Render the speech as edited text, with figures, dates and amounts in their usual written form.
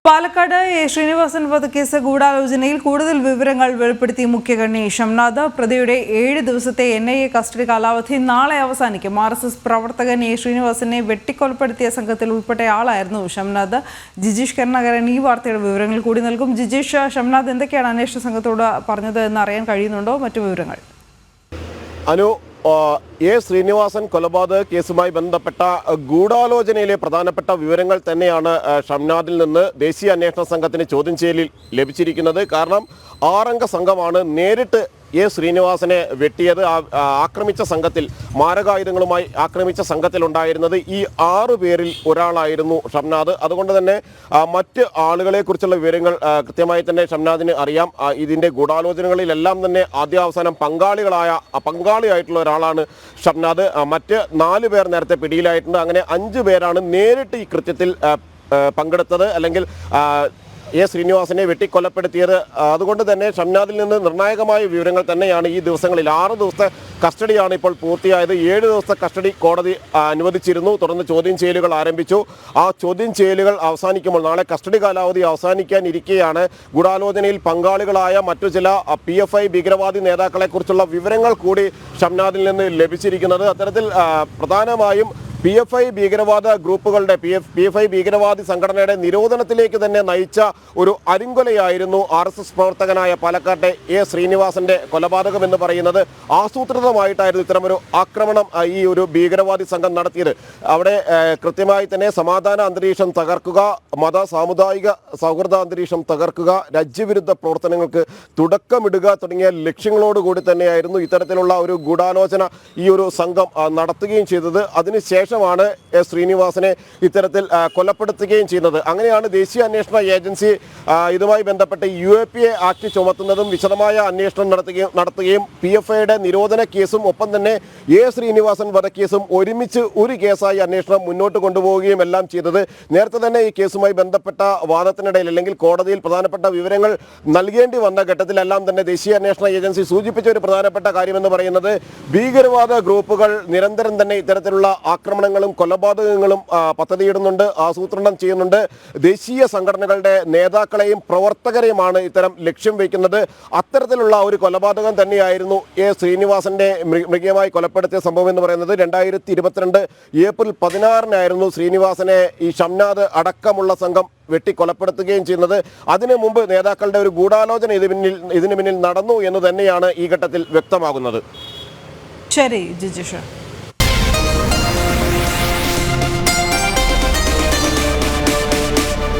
പാലക്കാട് ശ്രീനിവാസൻ വധക്കേസ് ഗൂഢാലോചനയിൽ കൂടുതൽ വിവരങ്ങൾ വെളിപ്പെടുത്തി മുഖ്യകണ്ണി ഷംനാഥ്. പ്രതിയുടെ 7 ദിവസത്തെ NIA കസ്റ്റഡി കാലാവധി നാളെ അവസാനിക്കും. RSS പ്രവർത്തകൻ ശ്രീനിവാസനെ വെട്ടിക്കൊലപ്പെടുത്തിയ സംഘത്തിൽ ഉൾപ്പെട്ടയാളായിരുന്നു ഷംനാഥ്. ജിജീഷ് കരുണാകരൻ ഈ വാർത്തയുടെ വിവരങ്ങൾ കൂടി നൽകും. ജിജീഷ്, ഷംനാഥ് എന്തൊക്കെയാണ് അന്വേഷണ സംഘത്തോട് പറഞ്ഞത് എന്ന് അറിയാൻ കഴിയുന്നുണ്ടോ? മറ്റു വിവരങ്ങൾ ശ്രീനിവാസൻ കൊലപാതക കേസുമായി ബന്ധപ്പെട്ട ഗൂഢാലോചനയിലെ പ്രധാനപ്പെട്ട വിവരങ്ങൾ തന്നെയാണ് ഷംനാഥിൽ നിന്ന് ദേശീയ അന്വേഷണ സംഘത്തിന് ചോദ്യം ചെയ്യലിൽ ലഭിച്ചിരിക്കുന്നത്. കാരണം 6 അംഗ സംഘമാണ് നേരിട്ട് ശ്രീനിവാസനെ വെട്ടിയത്. ആക്രമിച്ച സംഘത്തിൽ മാരകായുധങ്ങളുമായി ആക്രമിച്ച സംഘത്തിലുണ്ടായിരുന്നത് ഈ 6 പേരിൽ ഒരാളായിരുന്നു ഷംനാഥ്. അതുകൊണ്ട് തന്നെ മറ്റ് ആളുകളെക്കുറിച്ചുള്ള വിവരങ്ങൾ കൃത്യമായി തന്നെ ഷംനാഥിന് അറിയാം. ഇതിൻ്റെ ഗൂഢാലോചനകളിലെല്ലാം തന്നെ ആദ്യാവസാനം പങ്കാളിയായിട്ടുള്ള ഒരാളാണ് ഷംനാഥ്. മറ്റ് 4 പേർ നേരത്തെ പിടിയിലായിട്ടുണ്ട്. അങ്ങനെ 5 പേരാണ് നേരിട്ട് ഈ കൃത്യത്തിൽ പങ്കെടുത്തത് അല്ലെങ്കിൽ ശ്രീനിവാസനെ വെട്ടിക്കൊലപ്പെടുത്തിയത്. അതുകൊണ്ട് തന്നെ ഷംനാഥിൽ നിന്ന് നിർണായകമായ വിവരങ്ങൾ തന്നെയാണ് ഈ ദിവസങ്ങളിൽ. 6 ദിവസത്തെ കസ്റ്റഡിയാണ് ഇപ്പോൾ പൂർത്തിയായത്. 7 ദിവസത്തെ കസ്റ്റഡി കോടതി അനുവദിച്ചിരുന്നു. തുടർന്ന് ചോദ്യം ചെയ്യലുകൾ ആരംഭിച്ചു. ആ ചോദ്യം ചെയ്യലുകൾ അവസാനിക്കുമ്പോൾ നാളെ കസ്റ്റഡി കാലാവധി അവസാനിക്കാനിരിക്കെയാണ് ഗൂഢാലോചനയിൽ പങ്കാളികളായ മറ്റു ചില PFI ഭീകരവാദി നേതാക്കളെക്കുറിച്ചുള്ള വിവരങ്ങൾ കൂടി ഷംനാഥിൽ നിന്ന് ലഭിച്ചിരിക്കുന്നത്. അത്തരത്തിൽ പ്രധാനമായും PFI ഭീകരവാദ ഗ്രൂപ്പുകളുടെ PFI ഭീകരവാദി സംഘടനയുടെ നിരോധനത്തിലേക്ക് തന്നെ നയിച്ച ഒരു അരിങ്കൊലയായിരുന്നു RSS പ്രവർത്തകനായ പാലക്കാട്ടെ ശ്രീനിവാസന്റെ കൊലപാതകം എന്ന് പറയുന്നത്. ആസൂത്രിതമായിട്ടായിരുന്നു ഇത്തരമൊരു ആക്രമണം ഈ ഒരു ഭീകരവാദി സംഘം നടത്തിയത്. അവിടെ കൃത്യമായി തന്നെ സമാധാന അന്തരീക്ഷം തകർക്കുക, സാമുദായിക സൗഹൃദ അന്തരീക്ഷം തകർക്കുക, രാജ്യവിരുദ്ധ പ്രവർത്തനങ്ങൾക്ക് തുടക്കമിടുക തുടങ്ങിയ ലക്ഷ്യങ്ങളോടുകൂടി തന്നെയായിരുന്നു ഇത്തരത്തിലുള്ള ഒരു ഗൂഢാലോചന ഈ ഒരു സംഘം നടത്തുകയും ചെയ്തത്. അതിനുശേഷം ശ്രീനിവാസനെ ഇത്തരത്തിൽ കൊലപ്പെടുത്തുകയും ചെയ്യുന്നത്. അങ്ങനെയാണ് ദേശീയ അന്വേഷണ ഏജൻസി ഇതുമായി ബന്ധപ്പെട്ട് UAPA ആക്ട് ചുമത്തുന്നതും വിശദമായ അന്വേഷണം നടത്തുകയും PFIയുടെ നിരോധന കേസും ഒപ്പം തന്നെ ശ്രീനിവാസൻ വധക്കേസും ഒരുമിച്ച് ഒരു കേസായി അന്വേഷണം മുന്നോട്ട് കൊണ്ടുപോവുകയും എല്ലാം ചെയ്തത്. നേരത്തെ തന്നെ ഈ കേസുമായി ബന്ധപ്പെട്ട വാദത്തിനിടയിൽ അല്ലെങ്കിൽ കോടതിയിൽ പ്രധാനപ്പെട്ട വിവരങ്ങൾ നൽകേണ്ടി വന്ന ഘട്ടത്തിലെല്ലാം തന്നെ ദേശീയ അന്വേഷണ ഏജൻസി സൂചിപ്പിച്ച ഒരു പ്രധാനപ്പെട്ട കാര്യമെന്ന് പറയുന്നത് ഭീകരവാദ ഗ്രൂപ്പുകൾ നിരന്തരം തന്നെ ഇത്തരത്തിലുള്ള ആക്രമണങ്ങളും കൊലപാതകങ്ങളും പദ്ധതിയിടുന്നുണ്ട്, ആസൂത്രണം ചെയ്യുന്നുണ്ട്. ദേശീയ സംഘടനകളുടെ നേതാക്കളെയും പ്രവർത്തകരെയുമാണ് ഇത്തരം ലക്ഷ്യം വയ്ക്കുന്നത്. അത്തരത്തിലുള്ള ഒരു കൊലപാതകം തന്നെയായിരുന്നു ശ്രീനിവാസന്റെ മൃഗീയമായി കൊലപ്പെടുത്തിയ സംഭവം എന്ന് പറയുന്നത്. 2022 ഏപ്രിൽ 16 ശ്രീനിവാസനെ ഈ ഷംനാഥ് അടക്കമുള്ള സംഘം വെട്ടിക്കൊലപ്പെടുത്തുകയും ചെയ്യുന്നത്. അതിനു മുമ്പ് നേതാക്കളുടെ ഒരു ഗൂഢാലോചന ഇതിന് പിന്നിൽ നടന്നു എന്ന് തന്നെയാണ് ഈ ഘട്ടത്തിൽ വ്യക്തമാകുന്നത്. ശരി ജിജീഷ്.